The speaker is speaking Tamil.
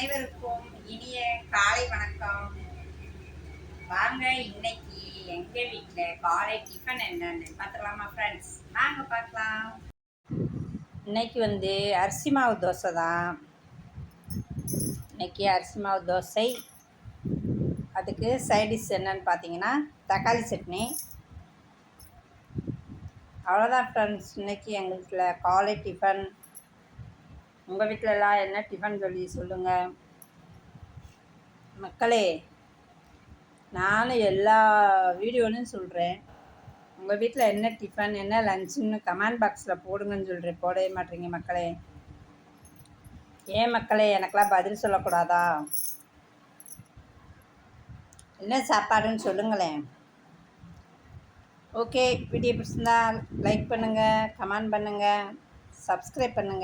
அனைவருக்கும் இனிய காலை வணக்கம். வாங்க இன்னைக்கு எங்க வீட்டுல காலை டிஃபன் என்னன்னு பார்த்துக்கலாமா ஃப்ரெண்ட்ஸ்? வாங்க பார்க்கலாம். இன்னைக்கு அரிசி மாவு தோசை தான். இன்னைக்கு அரிசி மாவு தோசை. அதுக்கு சைடிஷ் என்னன்னு பார்த்தீங்கன்னா தக்காளி சட்னி. அவ்வளோதான் ஃப்ரெண்ட்ஸ், இன்னைக்கு எங்கள் வீட்டில் காலை டிஃபன். உங்கள் வீட்டிலலாம் என்ன டிஃபன் சொல்லுங்கள் மக்களே. நானும் எல்லா வீடியோலையும் சொல்கிறேன், உங்கள் வீட்டில் என்ன டிஃபன் என்ன லஞ்சுன்னு கமெண்ட் பாக்ஸில் போடுங்கன்னு சொல்கிறேன். போடவே மாட்டேறீங்க மக்களே. ஏன் மக்களே, எனக்கெல்லாம் பதில் சொல்லக்கூடாதா? என்ன சாப்பாடுன்னு சொல்லுங்களேன். ஓகே, வீடியோ பிடிச்சிருந்தா லைக் பண்ணுங்கள், கமெண்ட் பண்ணுங்கள், சப்ஸ்கிரைப் பண்ணுங்கள்.